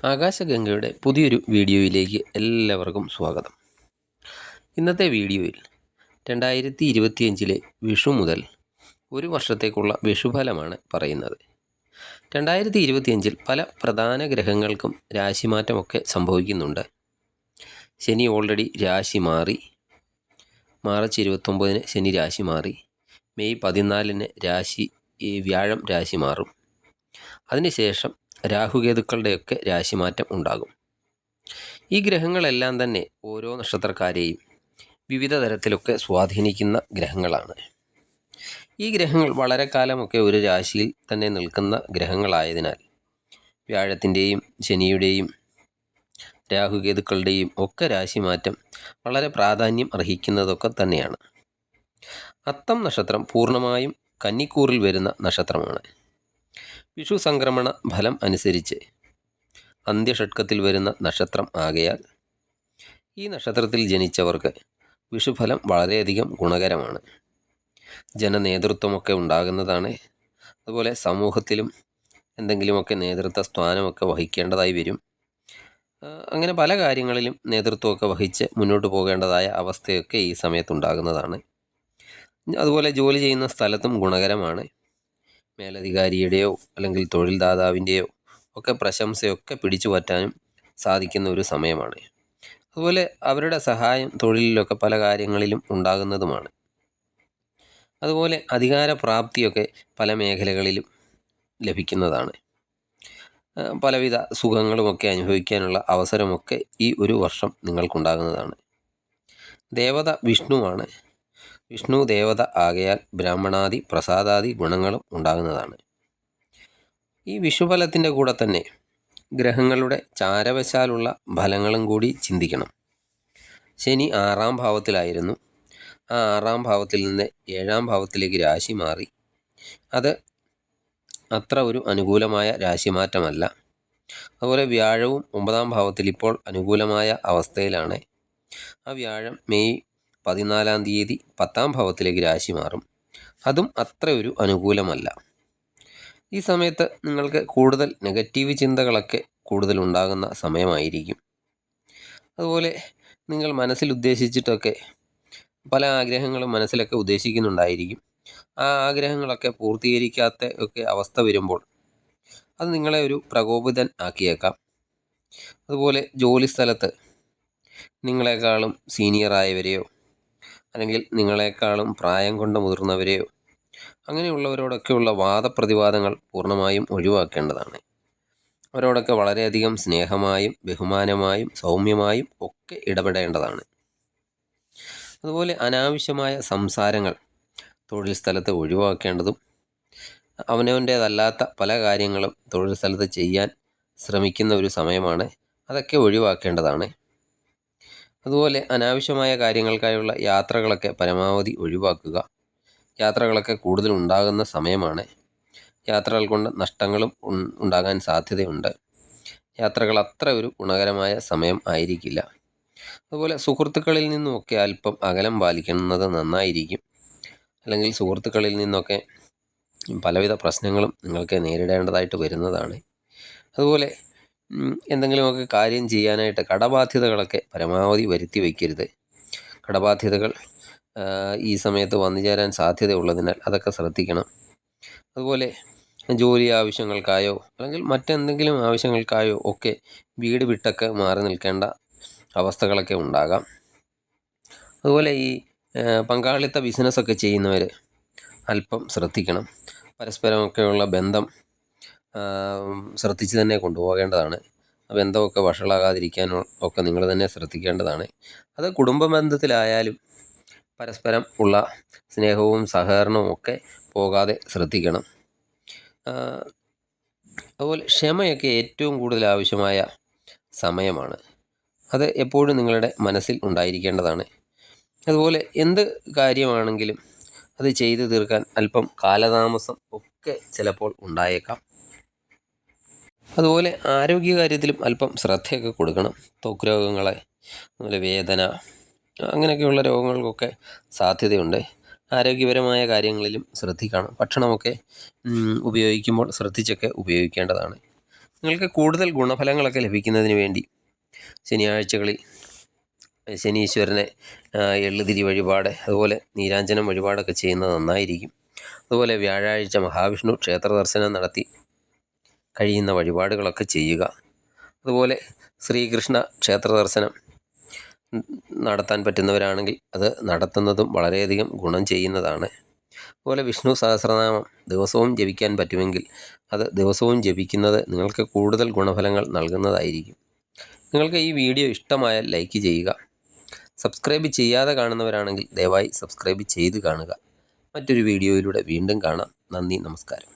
ആകാശഗംഗയുടെ പുതിയൊരു വീഡിയോയിലേക്ക് എല്ലാവർക്കും സ്വാഗതം. ഇന്നത്തെ വീഡിയോയിൽ 2025 വിഷു മുതൽ ഒരു വർഷത്തേക്കുള്ള വിഷുഫലമാണ് പറയുന്നത്. 2025 പല പ്രധാന ഗ്രഹങ്ങൾക്കും രാശിമാറ്റമൊക്കെ സംഭവിക്കുന്നുണ്ട്. ശനി ഓൾറെഡി രാശി മാറി. മാർച്ച് 29 ശനി രാശി മാറി. മെയ് 14 വ്യാഴം രാശി മാറും. അതിനുശേഷം രാഹുകേതുക്കളുടെയൊക്കെ രാശിമാറ്റം ഉണ്ടാകും. ഈ ഗ്രഹങ്ങളെല്ലാം തന്നെ ഓരോ നക്ഷത്രക്കാരെയും വിവിധ തരത്തിലൊക്കെ സ്വാധീനിക്കുന്ന ഗ്രഹങ്ങളാണ്. ഈ ഗ്രഹങ്ങൾ വളരെ കാലമൊക്കെ ഒരു രാശിയിൽ തന്നെ നിൽക്കുന്ന ഗ്രഹങ്ങളായതിനാൽ വ്യാഴത്തിൻ്റെയും ശനിയുടെയും രാഹുകേതുക്കളുടെയും ഒക്കെ രാശിമാറ്റം വളരെ പ്രാധാന്യം അർഹിക്കുന്നതൊക്കെ തന്നെയാണ്. അത്തം നക്ഷത്രം പൂർണ്ണമായും കന്നിക്കൂറിൽ വരുന്ന നക്ഷത്രമാണ്. വിഷു സംക്രമണ ഫലം അനുസരിച്ച് അന്ത്യഷഡ്കത്തിൽ വരുന്ന നക്ഷത്രം ആകയാൽ ഈ നക്ഷത്രത്തിൽ ജനിച്ചവർക്ക് വിഷുഫലം വളരെയധികം ഗുണകരമാണ്. ജനനേതൃത്വമൊക്കെ ഉണ്ടാകുന്നതാണ്. അതുപോലെ സമൂഹത്തിലും എന്തെങ്കിലുമൊക്കെ നേതൃത്വ സ്ഥാനമൊക്കെ വഹിക്കേണ്ടതായി വരും. അങ്ങനെ പല കാര്യങ്ങളിലും നേതൃത്വമൊക്കെ വഹിച്ച് മുന്നോട്ട് പോകേണ്ടതായ അവസ്ഥയൊക്കെ ഈ സമയത്തുണ്ടാകുന്നതാണ്. അതുപോലെ ജോലി ചെയ്യുന്ന സ്ഥലത്തും ഗുണകരമാണ്. മേലധികാരിയുടെയോ അല്ലെങ്കിൽ തൊഴിൽ ദാതാവിൻ്റെയോ ഒക്കെ പ്രശംസയൊക്കെ പിടിച്ചു പറ്റാനും സാധിക്കുന്ന ഒരു സമയമാണ്. അതുപോലെ അവരുടെ സഹായം തൊഴിലിലൊക്കെ പല കാര്യങ്ങളിലും ഉണ്ടാകുന്നതുമാണ്. അതുപോലെ അധികാരപ്രാപ്തിയൊക്കെ പല മേഖലകളിലും ലഭിക്കുന്നതാണ്. പലവിധ സുഖങ്ങളുമൊക്കെ അനുഭവിക്കാനുള്ള അവസരമൊക്കെ ഈ ഒരു വർഷം നിങ്ങൾക്കുണ്ടാകുന്നതാണ്. ദേവത വിഷ്ണുവാണ്. വിഷ്ണു ദേവത ആകയാൽ ബ്രാഹ്മണാദി പ്രസാദാദി ഗുണങ്ങളും ഉണ്ടാകുന്നതാണ്. ഈ വിഷുഫലത്തിൻ്റെ കൂടെ തന്നെ ഗ്രഹങ്ങളുടെ ചാരവശാലുള്ള ഫലങ്ങളും കൂടി ചിന്തിക്കണം. ശനി 6-ാം ഭാവത്തിലായിരുന്നു. ആ 6-ാം ഭാവത്തിൽ നിന്ന് 7-ാം ഭാവത്തിലേക്ക് രാശി മാറി. അത് അത്ര ഒരു അനുകൂലമായ രാശിമാറ്റമല്ല. അതുപോലെ വ്യാഴവും 9-ാം ഭാവത്തിൽ ഇപ്പോൾ അനുകൂലമായ അവസ്ഥയിലാണ്. ആ വ്യാഴം മെയ് 14 10-ാം ഭാവത്തിലേക്ക് രാശി മാറും. അതും അത്ര ഒരു അനുകൂലമല്ല. ഈ സമയത്ത് നിങ്ങൾക്ക് കൂടുതൽ നെഗറ്റീവ് ചിന്തകളൊക്കെ കൂടുതൽ ഉണ്ടാകുന്ന സമയമായിരിക്കും. അതുപോലെ നിങ്ങൾ മനസ്സിൽ ഉദ്ദേശിച്ചിട്ടൊക്കെ പല ആഗ്രഹങ്ങളും മനസ്സിലൊക്കെ ഉദ്ദേശിക്കുന്നുണ്ടായിരിക്കും. ആ ആഗ്രഹങ്ങളൊക്കെ പൂർത്തീകരിക്കാത്ത ഒക്കെ അവസ്ഥ വരുമ്പോൾ അത് നിങ്ങളെ ഒരു പ്രകോപിതൻ ആക്കിയേക്കാം. അതുപോലെ ജോലി സ്ഥലത്ത് നിങ്ങളെക്കാളും സീനിയറായവരെയോ അല്ലെങ്കിൽ നിങ്ങളെക്കാളും പ്രായം കൊണ്ട് മുതിർന്നവരെയോ അങ്ങനെയുള്ളവരോടൊക്കെയുള്ള വാദപ്രതിവാദങ്ങൾ പൂർണ്ണമായും ഒഴിവാക്കേണ്ടതാണ്. അവരോടൊക്കെ വളരെയധികം സ്നേഹമായും ബഹുമാനമായും സൗമ്യമായും ഒക്കെ ഇടപെടേണ്ടതാണ്. അതുപോലെ അനാവശ്യമായ സംസാരങ്ങൾ തൊഴിൽ സ്ഥലത്ത് ഒഴിവാക്കേണ്ടതും അവനവൻ്റേതല്ലാത്ത പല കാര്യങ്ങളും തൊഴിൽ സ്ഥലത്ത് ചെയ്യാൻ ശ്രമിക്കുന്ന ഒരു സമയമാണ്. അതൊക്കെ ഒഴിവാക്കേണ്ടതാണ്. അതുപോലെ അനാവശ്യമായ കാര്യങ്ങൾക്കായുള്ള യാത്രകളൊക്കെ പരമാവധി ഒഴിവാക്കുക. യാത്രകളൊക്കെ കൂടുതൽ ഉണ്ടാകുന്ന സമയമാണ്. യാത്രകൾ കൊണ്ട് നഷ്ടങ്ങളും ഉണ്ടാകാൻ സാധ്യതയുണ്ട്. യാത്രകൾ അത്ര ഒരു ഗുണകരമായ സമയം ആയിരിക്കില്ല. അതുപോലെ സുഹൃത്തുക്കളിൽ നിന്നുമൊക്കെ അല്പം അകലം പാലിക്കുന്നത് നന്നായിരിക്കും. അല്ലെങ്കിൽ സുഹൃത്തുക്കളിൽ നിന്നൊക്കെ പലവിധ പ്രശ്നങ്ങളും നിങ്ങൾക്ക് നേരിടേണ്ടതായിട്ട് വരുന്നതാണ്. അതുപോലെ എന്തെങ്കിലുമൊക്കെ കാര്യം ചെയ്യാനായിട്ട് കടബാധ്യതകളൊക്കെ പരമാവധി വരുത്തി വയ്ക്കരുത്. കടബാധ്യതകൾ ഈ സമയത്ത് വന്നു ചേരാൻ സാധ്യതയുള്ളതിനാൽ അതൊക്കെ ശ്രദ്ധിക്കണം. അതുപോലെ ജോലി ആവശ്യങ്ങൾക്കായോ അല്ലെങ്കിൽ മറ്റെന്തെങ്കിലും ആവശ്യങ്ങൾക്കായോ ഒക്കെ വീട് വിട്ടൊക്കെ മാറി നിൽക്കേണ്ട അവസ്ഥകളൊക്കെ ഉണ്ടാകാം. അതുപോലെ ഈ പങ്കാളിത്ത ബിസിനസ്സൊക്കെ ചെയ്യുന്നവർ അല്പം ശ്രദ്ധിക്കണം. പരസ്പരമൊക്കെയുള്ള ബന്ധം ശ്രദ്ധിച്ച് തന്നെ കൊണ്ടുപോകേണ്ടതാണ്. ആ ബന്ധമൊക്കെ വഷളാകാതിരിക്കാനോ ഒക്കെ നിങ്ങൾ തന്നെ ശ്രദ്ധിക്കേണ്ടതാണ്. അത് കുടുംബ ബന്ധത്തിലായാലും പരസ്പരം ഉള്ള സ്നേഹവും സഹകരണവും ഒക്കെ പോകാതെ ശ്രദ്ധിക്കണം. അതുപോലെ ക്ഷമയൊക്കെ ഏറ്റവും കൂടുതൽ ആവശ്യമായ സമയമാണ്. അത് എപ്പോഴും നിങ്ങളുടെ മനസ്സിൽ ഉണ്ടായിരിക്കേണ്ടതാണ്. അതുപോലെ എന്ത് കാര്യമാണെങ്കിലും അത് ചെയ്തു തീർക്കാൻ അല്പം കാലതാമസം ഒക്കെ ചിലപ്പോൾ ഉണ്ടായേക്കാം. അതുപോലെ ആരോഗ്യകാര്യത്തിലും അല്പം ശ്രദ്ധയൊക്കെ കൊടുക്കണം. ത്വക്ക് രോഗങ്ങളെ അതുപോലെ വേദന അങ്ങനെയൊക്കെയുള്ള രോഗങ്ങൾക്കൊക്കെ സാധ്യതയുണ്ട്. ആരോഗ്യപരമായ കാര്യങ്ങളിലും ശ്രദ്ധിക്കണം. ഭക്ഷണമൊക്കെ ഉപയോഗിക്കുമ്പോൾ ശ്രദ്ധിച്ചൊക്കെ ഉപയോഗിക്കേണ്ടതാണ്. നിങ്ങൾക്ക് കൂടുതൽ ഗുണഫലങ്ങളൊക്കെ ലഭിക്കുന്നതിന് വേണ്ടി ശനിയാഴ്ചകളിൽ ശനീശ്വരനെ എള്ളുതിരി വഴിപാട്, അതുപോലെ നീരാഞ്ജനം വഴിപാടൊക്കെ ചെയ്യുന്നത് നന്നായിരിക്കും. അതുപോലെ വ്യാഴാഴ്ച മഹാവിഷ്ണു ക്ഷേത്ര ദർശനം നടത്തി കഴിയുന്ന വഴിപാടുകളൊക്കെ ചെയ്യുക. അതുപോലെ ശ്രീകൃഷ്ണ ക്ഷേത്ര ദർശനം നടത്താൻ പറ്റുന്നവരാണെങ്കിൽ അത് നടത്തുന്നതും വളരെയധികം ഗുണം ചെയ്യുന്നതാണ്. അതുപോലെ വിഷ്ണു സഹസ്രനാമം ദിവസവും ജപിക്കാൻ പറ്റുമെങ്കിൽ അത് ദിവസവും ജപിക്കുന്നത് നിങ്ങൾക്ക് കൂടുതൽ ഗുണഫലങ്ങൾ നൽകുന്നതായിരിക്കും. നിങ്ങൾക്ക് ഈ വീഡിയോ ഇഷ്ടമായാൽ ലൈക്ക് ചെയ്യുക. സബ്സ്ക്രൈബ് ചെയ്യാതെ കാണുന്നവരാണെങ്കിൽ ദയവായി സബ്സ്ക്രൈബ് ചെയ്ത് കാണുക. മറ്റൊരു വീഡിയോയിലൂടെ വീണ്ടും കാണാം. നന്ദി, നമസ്കാരം.